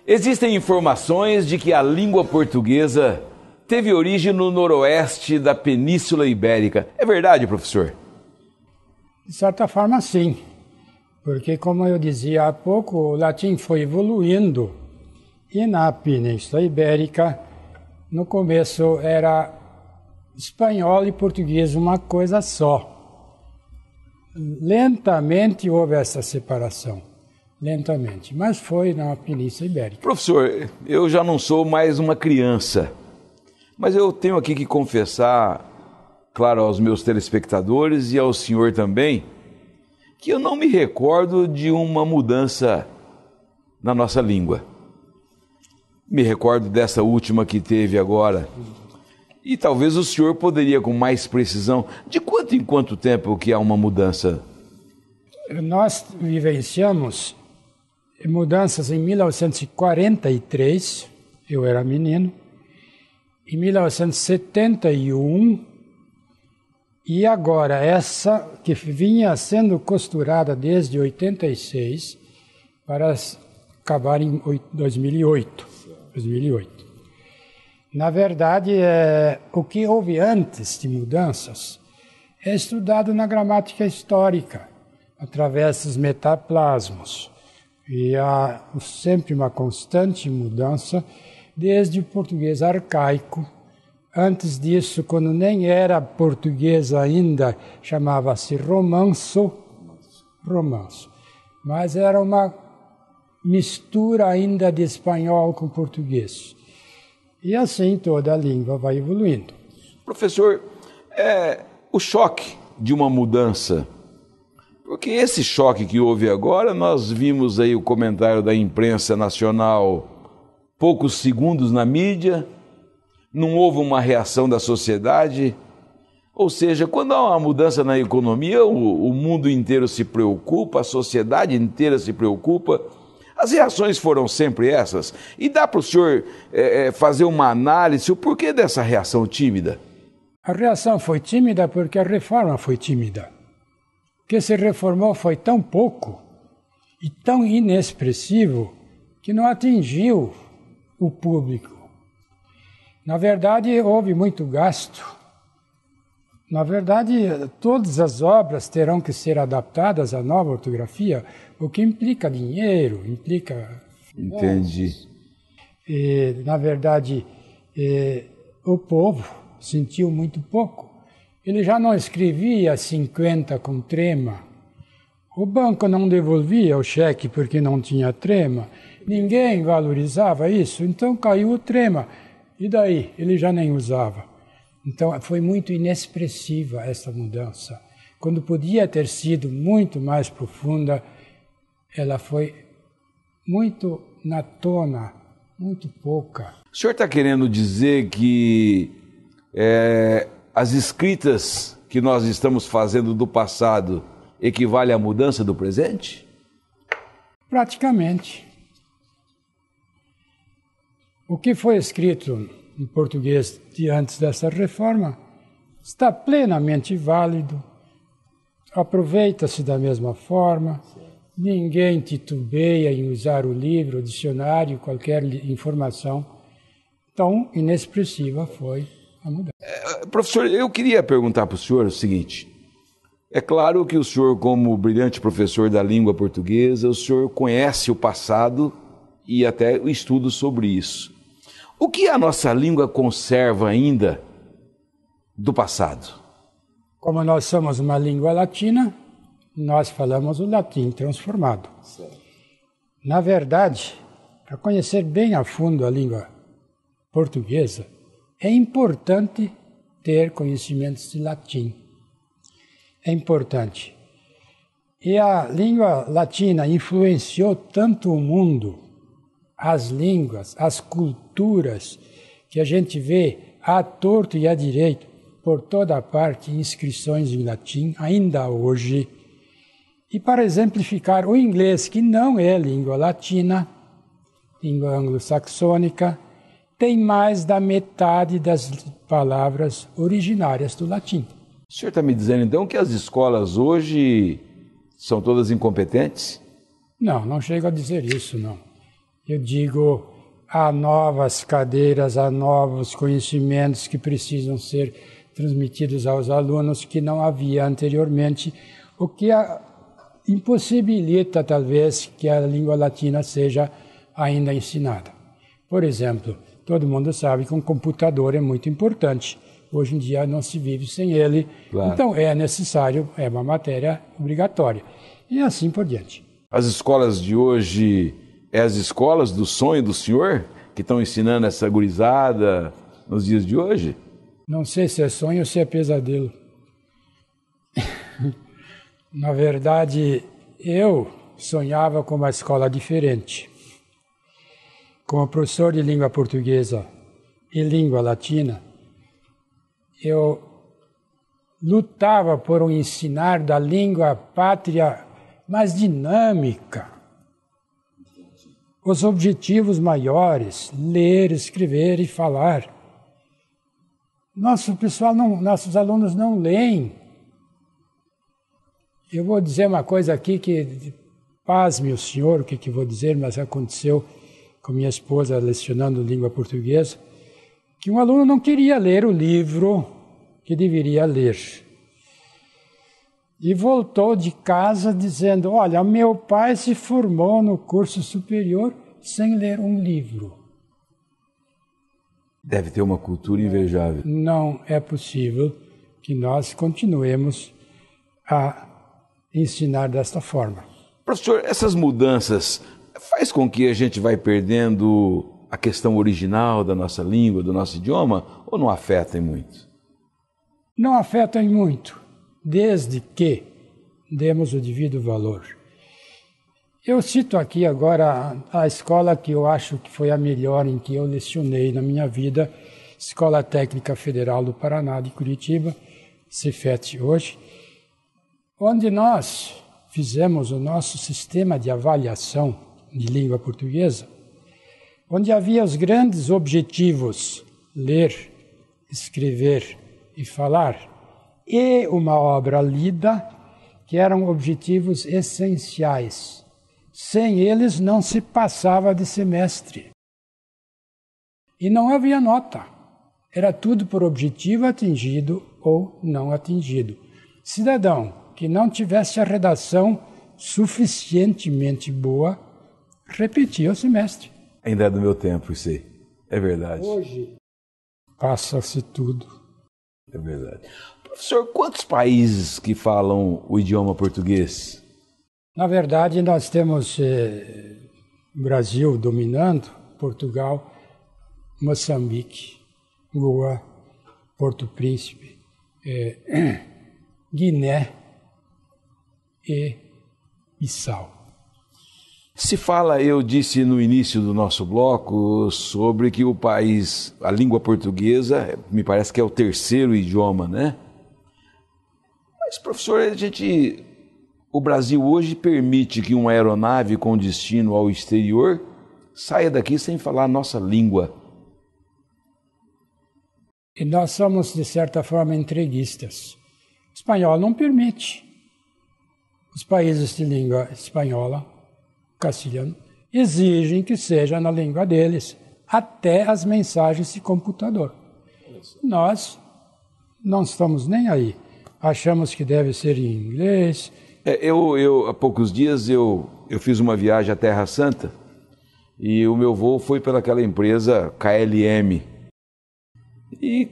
Existem informações de que a língua portuguesa teve origem no noroeste da Península Ibérica. É verdade, professor? De certa forma, sim. Porque, como eu dizia há pouco, o latim foi evoluindo e na Península Ibérica, no começo era espanhol e português uma coisa só. Lentamente houve essa separação, lentamente, mas foi na Península Ibérica. Professor, eu já não sou mais uma criança, mas eu tenho aqui que confessar, claro, aos meus telespectadores e ao senhor também, que eu não me recordo de uma mudança na nossa língua. Me recordo dessa última que teve agora. E talvez o senhor poderia, com mais precisão, de quanto em quanto tempo que há uma mudança? Nós vivenciamos mudanças em 1943, eu era menino, em 1971, e agora essa que vinha sendo costurada desde 86 para acabar em 2008. Na verdade, o que houve antes de mudanças é estudado na gramática histórica, através dos metaplasmos. E há sempre uma constante mudança, desde o português arcaico. Antes disso, quando nem era português ainda, chamava-se romanço. Mas era uma mistura ainda de espanhol com português. E assim toda a língua vai evoluindo. Professor, o choque de uma mudança, porque esse choque que houve agora, nós vimos aí o comentário da imprensa nacional, poucos segundos na mídia, não houve uma reação da sociedade. Ou seja, quando há uma mudança na economia, o mundo inteiro se preocupa, a sociedade inteira se preocupa. As reações foram sempre essas. E dá para o senhor fazer uma análise, o porquê dessa reação tímida? A reação foi tímida porque a reforma foi tímida. O que se reformou foi tão pouco e tão inexpressivo que não atingiu o público. Na verdade, houve muito gasto. Na verdade, todas as obras terão que ser adaptadas à nova ortografia, o que implica dinheiro, implica... Entendi. E, na verdade, o povo sentiu muito pouco. Ele já não escrevia 50 com trema. O banco não devolvia o cheque porque não tinha trema. Ninguém valorizava isso, então caiu o trema. E daí? Ele já nem usava. Então, foi muito inexpressiva essa mudança. Quando podia ter sido muito mais profunda, ela foi muito na tona, muito pouca. O senhor está querendo dizer que as escritas que nós estamos fazendo do passado equivale à mudança do presente? Praticamente. O que foi escrito em português de antes dessa reforma está plenamente válido, aproveita-se da mesma forma, ninguém titubeia em usar o livro, o dicionário, qualquer informação. Tão inexpressiva foi a mudança. Professor, eu queria perguntar para o senhor o seguinte. É claro que o senhor, como brilhante professor da língua portuguesa, o senhor conhece o passado e até o estudo sobre isso. O que a nossa língua conserva ainda do passado? Como nós somos uma língua latina, nós falamos o latim transformado. Certo. Na verdade, para conhecer bem a fundo a língua portuguesa, é importante ter conhecimentos de latim. É importante. E a língua latina influenciou tanto o mundo, as línguas, as culturas, que a gente vê à torto e à direito, por toda parte, inscrições em latim, ainda hoje. E para exemplificar, o inglês, que não é língua latina, língua anglo-saxônica, tem mais da metade das palavras originárias do latim. O senhor está me dizendo, então, que as escolas hoje são todas incompetentes? Não chego a dizer isso, não. Eu digo, há novas cadeiras, há novos conhecimentos que precisam ser transmitidos aos alunos que não havia anteriormente, o que impossibilita, talvez, que a língua latina seja ainda ensinada. Por exemplo, todo mundo sabe que um computador é muito importante. Hoje em dia não se vive sem ele, claro. Então é necessário, é uma matéria obrigatória. E assim por diante. As escolas de hoje, as escolas do sonho do senhor que estão ensinando essa gurizada nos dias de hoje? Não sei se é sonho ou se é pesadelo. Na verdade, eu sonhava com uma escola diferente. Como professor de língua portuguesa e língua latina, eu lutava por um ensinar da língua pátria mais dinâmica. Os objetivos maiores, ler, escrever e falar. Nossos alunos não leem. Eu vou dizer uma coisa aqui que, pasme o senhor, o que vou dizer, mas aconteceu com minha esposa lecionando língua portuguesa, que um aluno não queria ler o livro que deveria ler. E voltou de casa dizendo, olha, meu pai se formou no curso superior sem ler um livro. Deve ter uma cultura invejável. Não é possível que nós continuemos a ensinar desta forma. Professor, essas mudanças faz com que a gente vai perdendo a questão original da nossa língua, do nosso idioma, ou não afetam muito? Não afetam muito, desde que demos o devido valor. Eu cito aqui agora a escola que eu acho que foi a melhor em que eu lecionei na minha vida, Escola Técnica Federal do Paraná de Curitiba, Cefet hoje, onde nós fizemos o nosso sistema de avaliação de língua portuguesa, onde havia os grandes objetivos, ler, escrever e falar, e uma obra lida, que eram objetivos essenciais. Sem eles não se passava de semestre. E não havia nota. Era tudo por objetivo atingido ou não atingido. Cidadão que não tivesse a redação suficientemente boa, repetia o semestre. Ainda é do meu tempo, isso aí. É verdade. Hoje passa-se tudo. É verdade. Professor, quantos países que falam o idioma português? Na verdade, nós temos Brasil dominando, Portugal, Moçambique, Goa, Porto Príncipe, Guiné e Bissau. Se fala, eu disse no início do nosso bloco, sobre que o país, a língua portuguesa, me parece que é o terceiro idioma, né? Mas, professor, o Brasil hoje permite que uma aeronave com destino ao exterior saia daqui sem falar a nossa língua. E nós somos, de certa forma, entreguistas. O espanhol não permite. Os países de língua espanhola, castelhano, exigem que seja na língua deles, até as mensagens de computador. Nós não estamos nem aí. Achamos que deve ser em inglês. Há poucos dias eu fiz uma viagem à Terra Santa e o meu voo foi pelaquela empresa KLM. E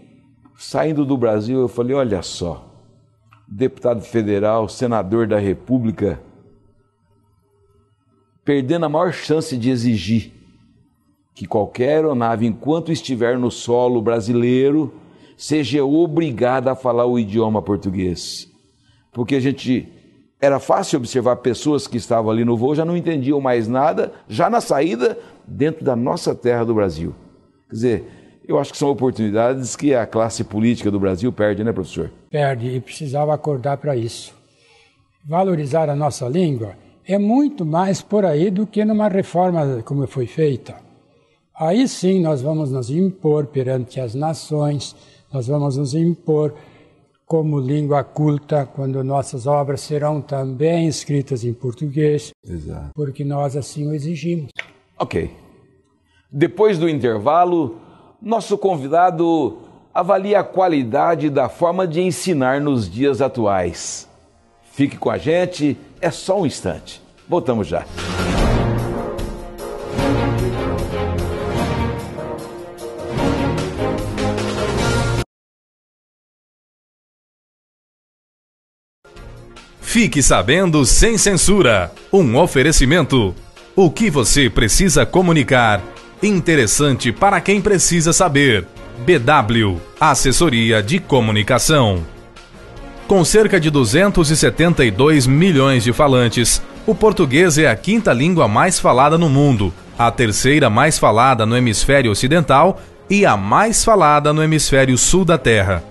saindo do Brasil eu falei, olha só, deputado federal, senador da República, perdendo a maior chance de exigir que qualquer aeronave, enquanto estiver no solo brasileiro, seja obrigada a falar o idioma português. Porque era fácil observar pessoas que estavam ali no voo, já não entendiam mais nada, já na saída, dentro da nossa terra do Brasil. Quer dizer, eu acho que são oportunidades que a classe política do Brasil perde, né, professor? Perde, e precisava acordar para isso. Valorizar a nossa língua é muito mais por aí do que numa reforma como foi feita. Aí sim nós vamos nos impor perante as nações, nós vamos nos impor como língua culta, quando nossas obras serão também escritas em português. Exato. Porque nós assim o exigimos. Ok. Depois do intervalo, nosso convidado avalia a qualidade da forma de ensinar nos dias atuais. Fique com a gente, é só um instante. Voltamos já. Fique sabendo sem censura. Um oferecimento. O que você precisa comunicar? Interessante para quem precisa saber. BW, Assessoria de Comunicação. Com cerca de 272 milhões de falantes, o português é a quinta língua mais falada no mundo, a terceira mais falada no hemisfério ocidental e a mais falada no hemisfério sul da Terra.